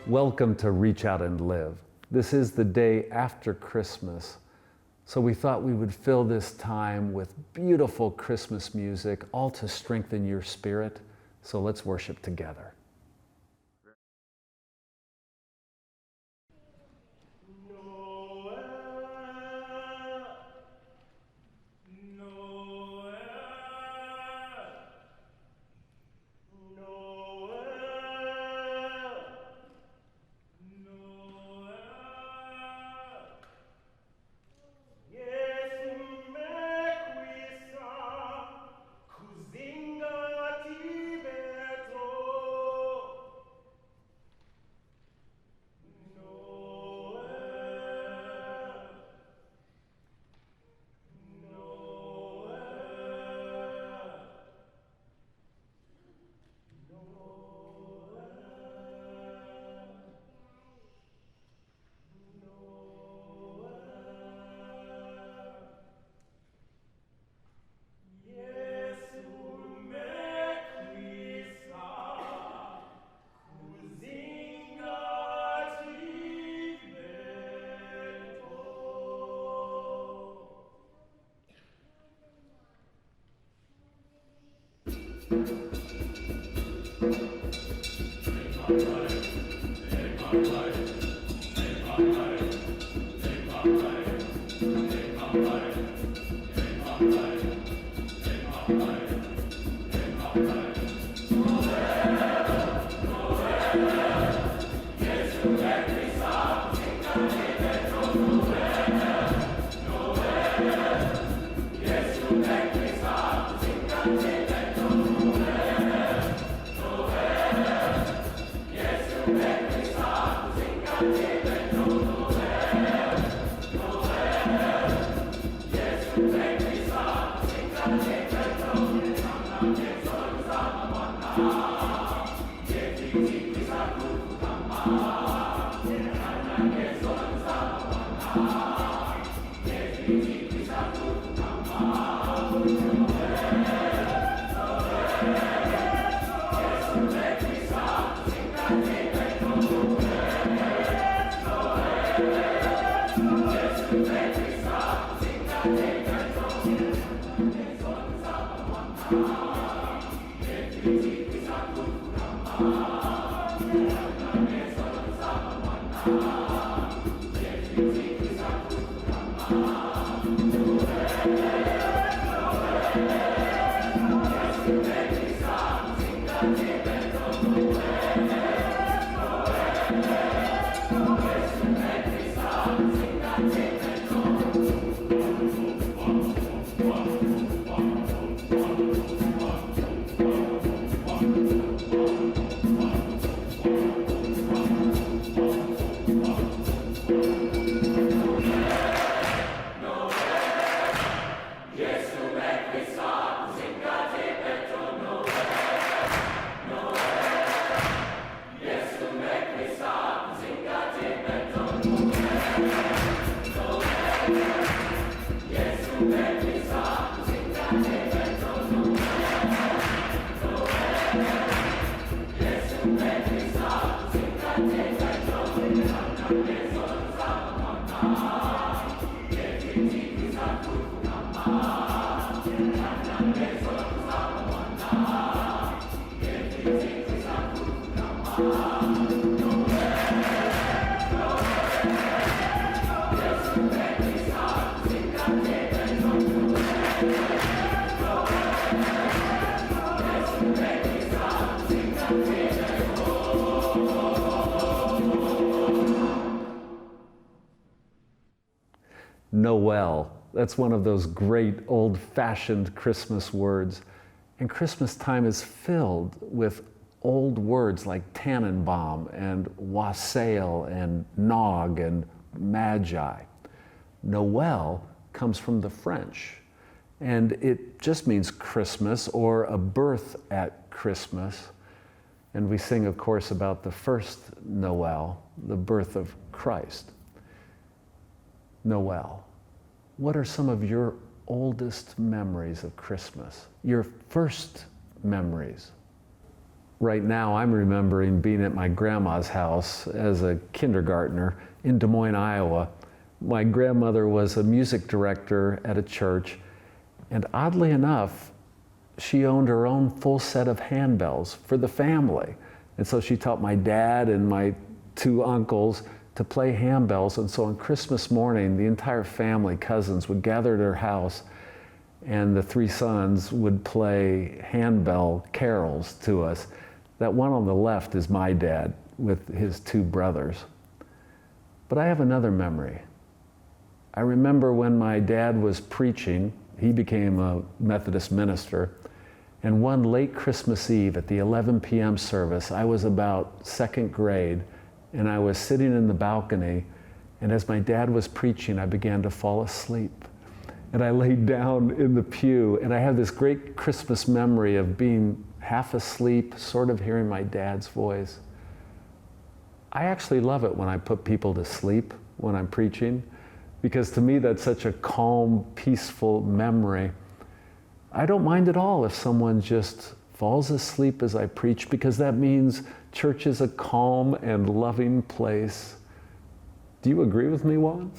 Welcome to Reach Out and Live. This is the day after Christmas, so we thought we would fill this time with beautiful Christmas music, all to strengthen your spirit. So let's worship together. Noel. That's one of those great old-fashioned Christmas words. And Christmas time is filled with old words like Tannenbaum and wassail and nog and magi. Noel comes from the French, and it just means Christmas or a birth at Christmas. And we sing, of course, about the first Noel, the birth of Christ. Noel. What are some of your oldest memories of Christmas? Your first memories? Right now, I'm remembering being at my grandma's house as a kindergartner in Des Moines, Iowa. My grandmother was a music director at a church, and oddly enough, she owned her own full set of handbells for the family. And so she taught my dad and my two uncles to play handbells. And so on Christmas morning, the entire family, cousins, would gather at her house, and the three sons would play handbell carols to us. That one on the left is my dad with his two brothers. But I have another memory. I remember when my dad was preaching, he became a Methodist minister, and one late Christmas Eve at the 11 p.m. service, I was about second grade, and I was sitting in the balcony, and as my dad was preaching, I began to fall asleep. And I laid down in the pew, and I have this great Christmas memory of being half asleep, sort of hearing my dad's voice. I actually love it when I put people to sleep when I'm preaching, because to me that's such a calm, peaceful memory. I don't mind at all if someone just falls asleep as I preach, because that means church is a calm and loving place. Do you agree with me, Juan?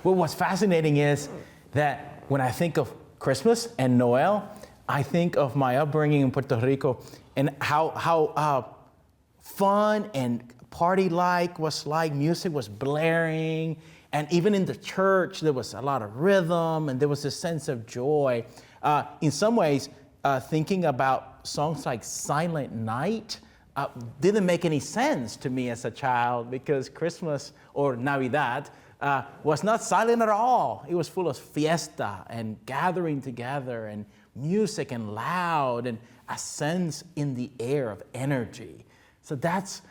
Well, what's fascinating is that when I think of Christmas and Noel, I think of my upbringing in Puerto Rico and how fun and party-like was like. Music was blaring, and even in the church there was a lot of rhythm, and there was a sense of joy. In some ways, thinking about songs like Silent Night didn't make any sense to me as a child, because Christmas or Navidad was not silent at all. It was full of fiesta and gathering together and music and loud and a sense in the air of energy. So that's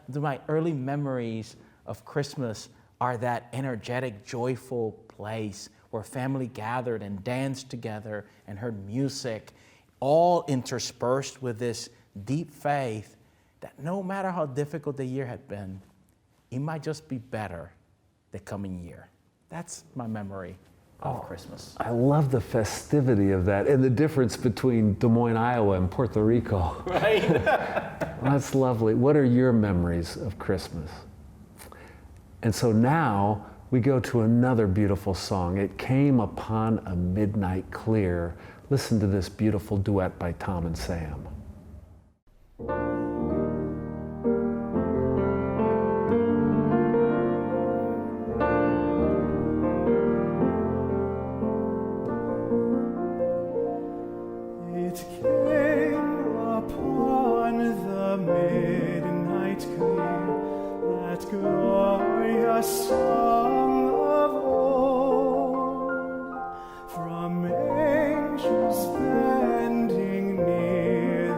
my early memories of Christmas, are that energetic, joyful place where family gathered and danced together and heard music, all interspersed with this deep faith that no matter how difficult the year had been, it might just be better the coming year. That's my memory of Christmas. I love the festivity of that and the difference between Des Moines, Iowa and Puerto Rico. Right? That's lovely. What are your memories of Christmas? And so now we go to another beautiful song. It Came Upon a Midnight Clear. Listen to this beautiful duet by Tom and Sam. It came upon the midnight clear, that glorious song of old, from angels bending near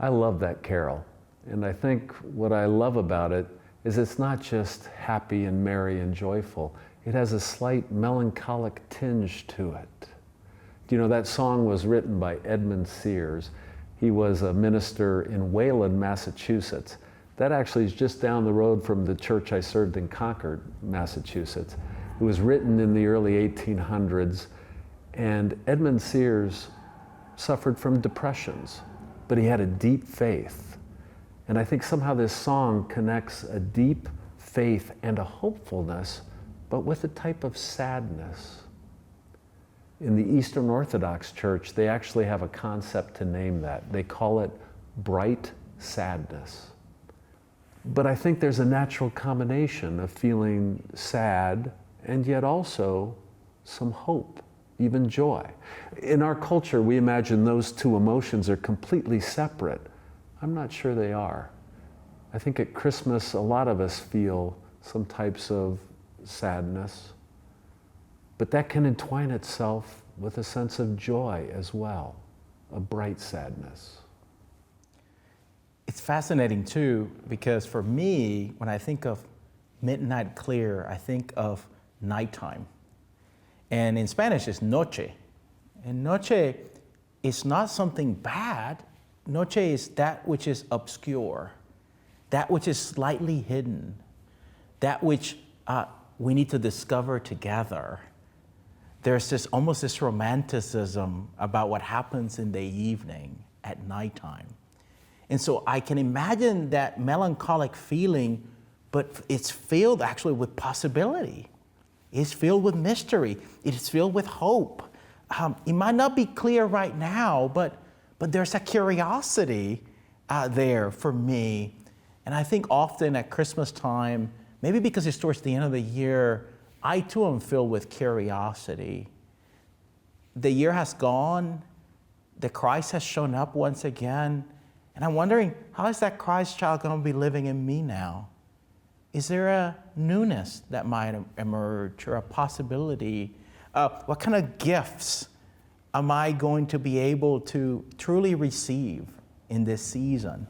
I love that carol. And I think what I love about it is it's not just happy and merry and joyful. It has a slight melancholic tinge to it. You know, that song was written by Edmund Sears. He was a minister in Wayland, Massachusetts. That actually is just down the road from the church I served in Concord, Massachusetts. It was written in the early 1800s, and Edmund Sears suffered from depressions, but he had a deep faith. And I think somehow this song connects a deep faith and a hopefulness, but with a type of sadness. In the Eastern Orthodox Church, they actually have a concept to name that. They call it bright sadness. But I think there's a natural combination of feeling sad and yet also some hope, even joy. In our culture, we imagine those two emotions are completely separate. I'm not sure they are. I think at Christmas, a lot of us feel some types of sadness, but that can entwine itself with a sense of joy as well, a bright sadness. It's fascinating too, because for me, when I think of midnight clear, I think of nighttime. And in Spanish, it's noche. And noche is not something bad. Noche is that which is obscure, that which is slightly hidden, that which we need to discover together. There's almost this romanticism about what happens in the evening at nighttime. And so I can imagine that melancholic feeling, but it's filled actually with possibility. It's filled with mystery. It is filled with hope. It might not be clear right now, but there's a curiosity there for me. And I think often at Christmas time, maybe because it's towards the end of the year, I too am filled with curiosity. The year has gone, the Christ has shown up once again, and I'm wondering, how is that Christ child going to be living in me now? Is there a newness that might emerge or a possibility? What kind of gifts am I going to be able to truly receive in this season,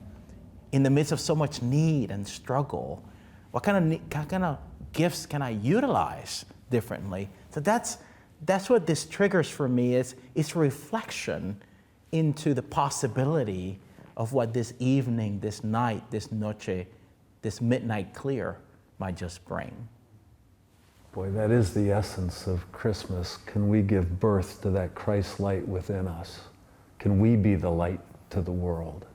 in the midst of so much need and struggle? What kind of gifts can I utilize differently? So that's what this triggers for me, is it's reflection into the possibility of what this evening, this night, this noche, this midnight clear might just bring. Boy, that is the essence of Christmas. Can we give birth to that Christ light within us? Can we be the light to the world?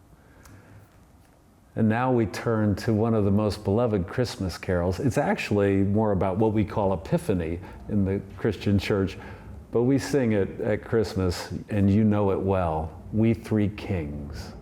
And now we turn to one of the most beloved Christmas carols. It's actually more about what we call Epiphany in the Christian church, but we sing it at Christmas, and you know it well. We Three Kings.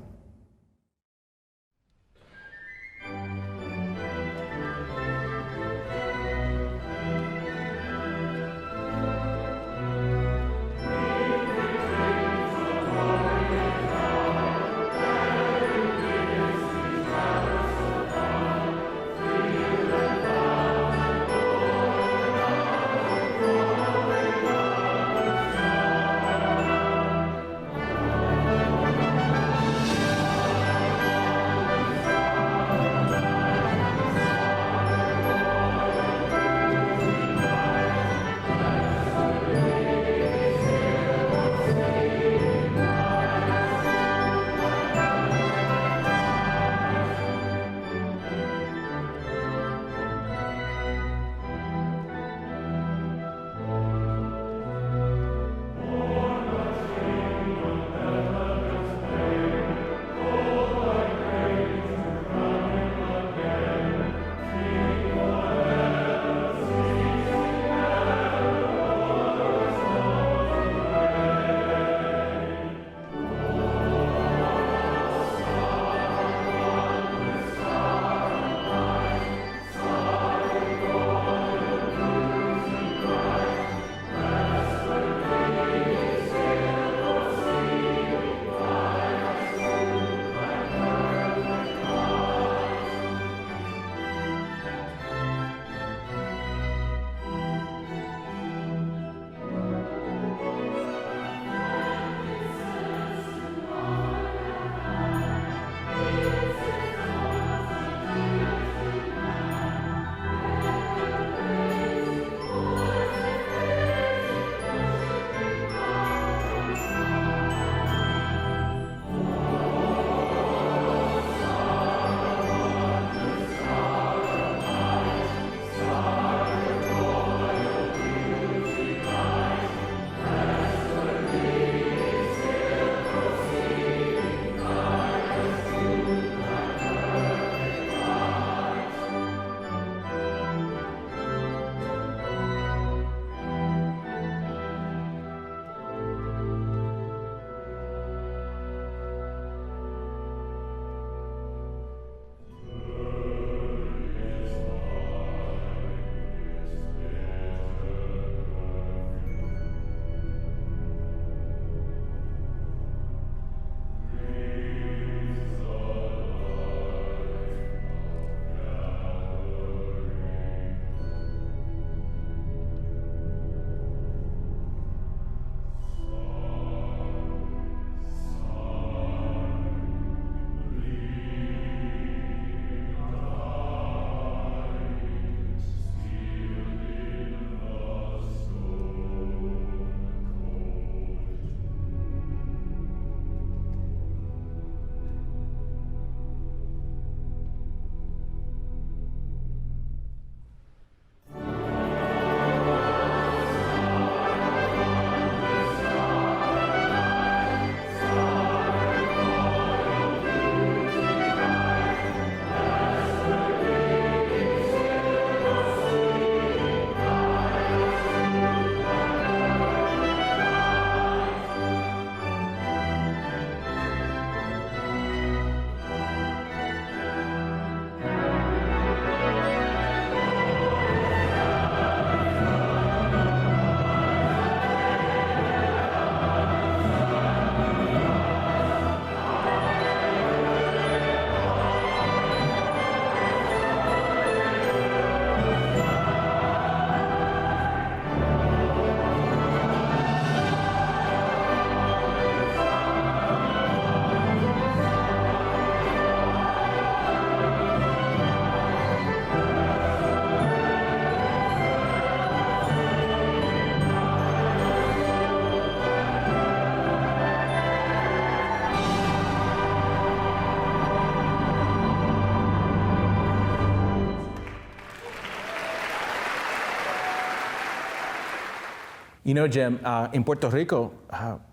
You know, Jim, in Puerto Rico,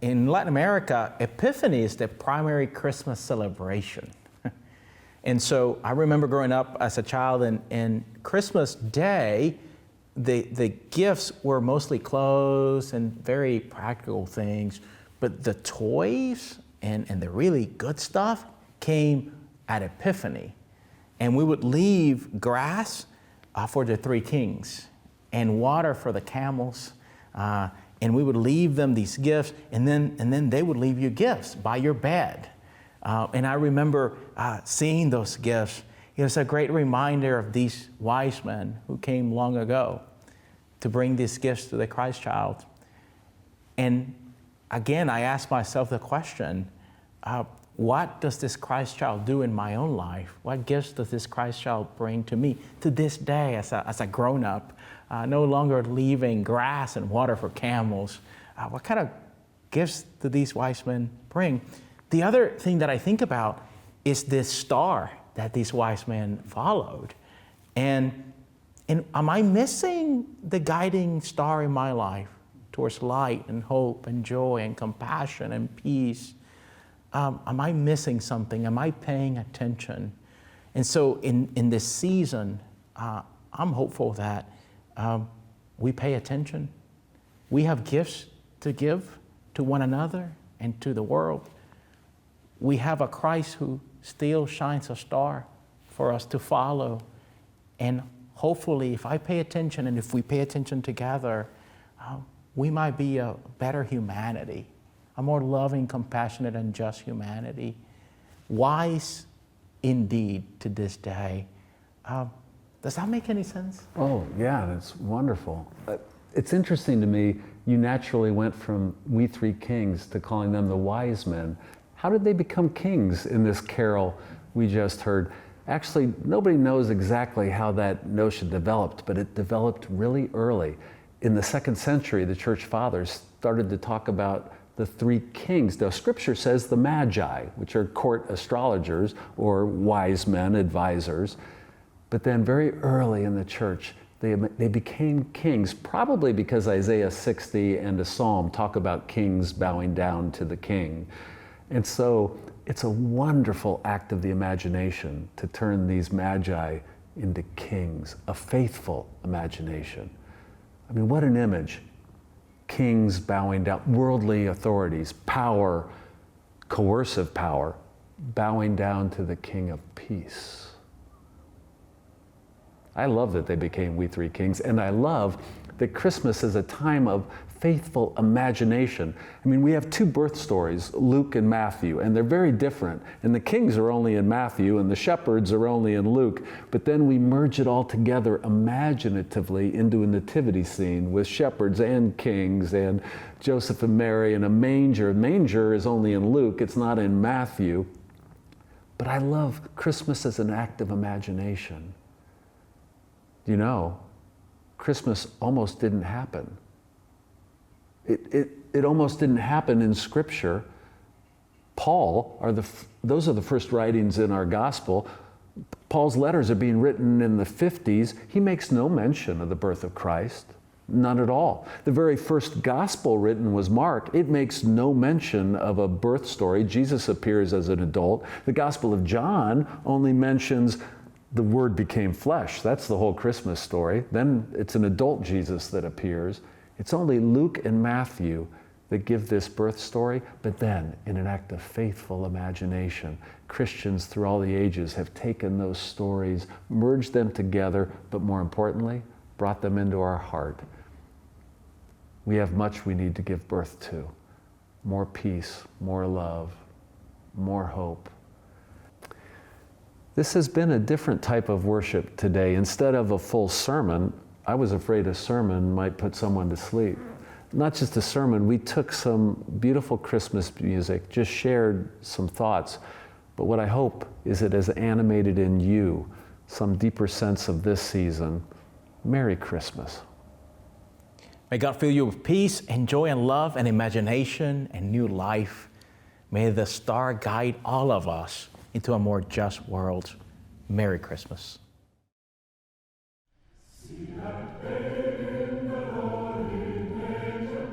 in Latin America, Epiphany is the primary Christmas celebration. And so I remember growing up as a child, and Christmas Day, the gifts were mostly clothes and very practical things, but the toys and the really good stuff came at Epiphany. And we would leave grass for the three kings and water for the camels. And we would leave them these gifts, and then they would leave you gifts by your bed. And I remember seeing those gifts. It was a great reminder of these wise men who came long ago to bring these gifts to the Christ child. And again, I asked myself the question, what does this Christ child do in my own life? What gifts does this Christ child bring to me to this day as a grown-up, no longer leaving grass and water for camels? What kind of gifts do these wise men bring? The other thing that I think about is this star that these wise men followed. And am I missing the guiding star in my life towards light and hope and joy and compassion and peace? Am I missing something? Am I paying attention? And so in this season, I'm hopeful that we pay attention. We have gifts to give to one another and to the world. We have a Christ who still shines a star for us to follow. And hopefully, if I pay attention and if we pay attention together, we might be a better humanity, a more loving, compassionate, and just humanity. Wise indeed to this day. Does that make any sense? Oh, yeah, that's wonderful. It's interesting to me, you naturally went from we three kings to calling them the wise men. How did they become kings in this carol we just heard? Actually, nobody knows exactly how that notion developed, but it developed really early. In the 2nd century, the church fathers started to talk about the three kings. Now, scripture says the magi, which are court astrologers or wise men, advisors. But then very early in the church, they became kings, probably because Isaiah 60 and a psalm talk about kings bowing down to the king. And so it's a wonderful act of the imagination to turn these magi into kings, a faithful imagination. I mean, what an image. Kings bowing down, worldly authorities, power, coercive power, bowing down to the King of Peace. I love that they became we three kings, and I love that Christmas is a time of faithful imagination. I mean, we have two birth stories, Luke and Matthew, and they're very different. And the kings are only in Matthew, and the shepherds are only in Luke. But then we merge it all together imaginatively into a nativity scene with shepherds and kings and Joseph and Mary and a manger. Manger is only in Luke, it's not in Matthew. But I love Christmas as an act of imagination. You know, Christmas almost didn't happen. It almost didn't happen in Scripture. Paul, those are the first writings in our gospel. Paul's letters are being written in the 50s. He makes no mention of the birth of Christ, none at all. The very first gospel written was Mark. It makes no mention of a birth story. Jesus appears as an adult. The Gospel of John only mentions the Word became flesh. That's the whole Christmas story. Then it's an adult Jesus that appears. It's only Luke and Matthew that give this birth story, but then in an act of faithful imagination, Christians through all the ages have taken those stories, merged them together, but more importantly, brought them into our heart. We have much we need to give birth to. More peace, more love, more hope. This has been a different type of worship today. Instead of a full sermon, I was afraid a sermon might put someone to sleep. Not just a sermon, we took some beautiful Christmas music, just shared some thoughts. But what I hope is it has animated in you some deeper sense of this season. Merry Christmas. May God fill you with peace and joy and love and imagination and new life. May the star guide all of us into a more just world. Merry Christmas. Sie hat in the holy name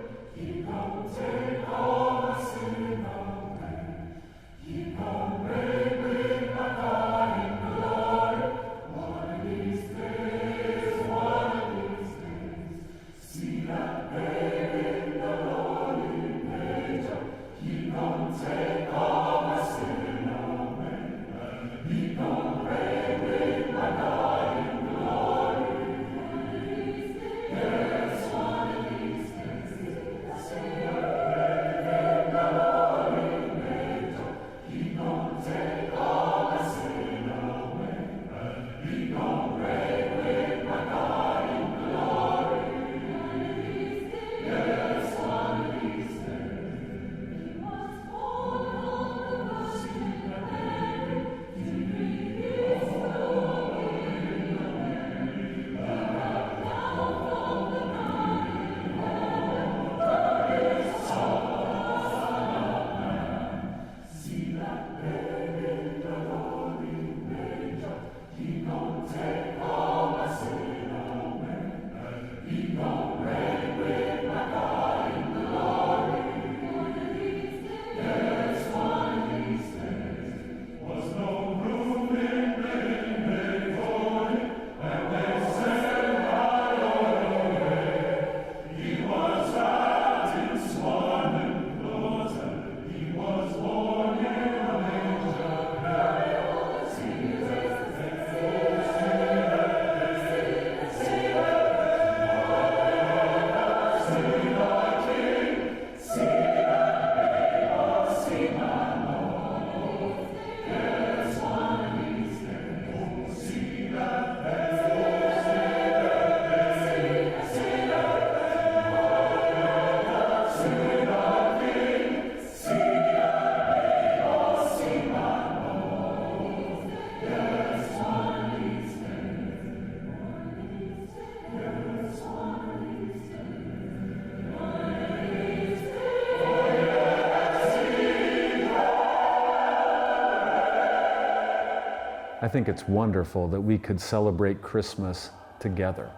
I think it's wonderful that we could celebrate Christmas together.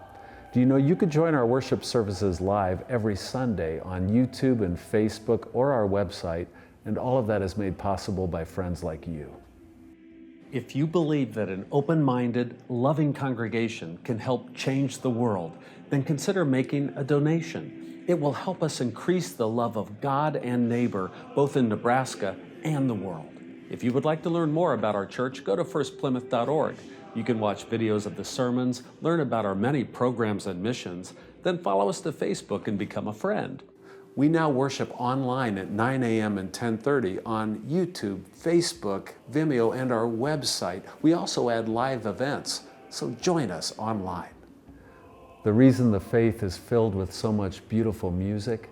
Do you know you could join our worship services live every Sunday on YouTube and Facebook or our website, and all of that is made possible by friends like you. If you believe that an open-minded, loving congregation can help change the world, then consider making a donation. It will help us increase the love of God and neighbor, both in Nebraska and the world. If you would like to learn more about our church, go to firstplymouth.org. You can watch videos of the sermons, learn about our many programs and missions, then follow us to Facebook and become a friend. We now worship online at 9 a.m. and 10:30 on YouTube, Facebook, Vimeo, and our website. We also add live events, so join us online. The reason the faith is filled with so much beautiful music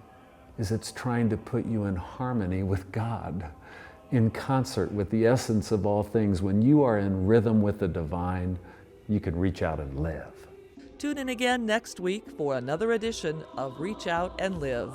is it's trying to put you in harmony with God, in concert with the essence of all things. When you are in rhythm with the divine, you can reach out and live. Tune in again next week for another edition of Reach Out and Live.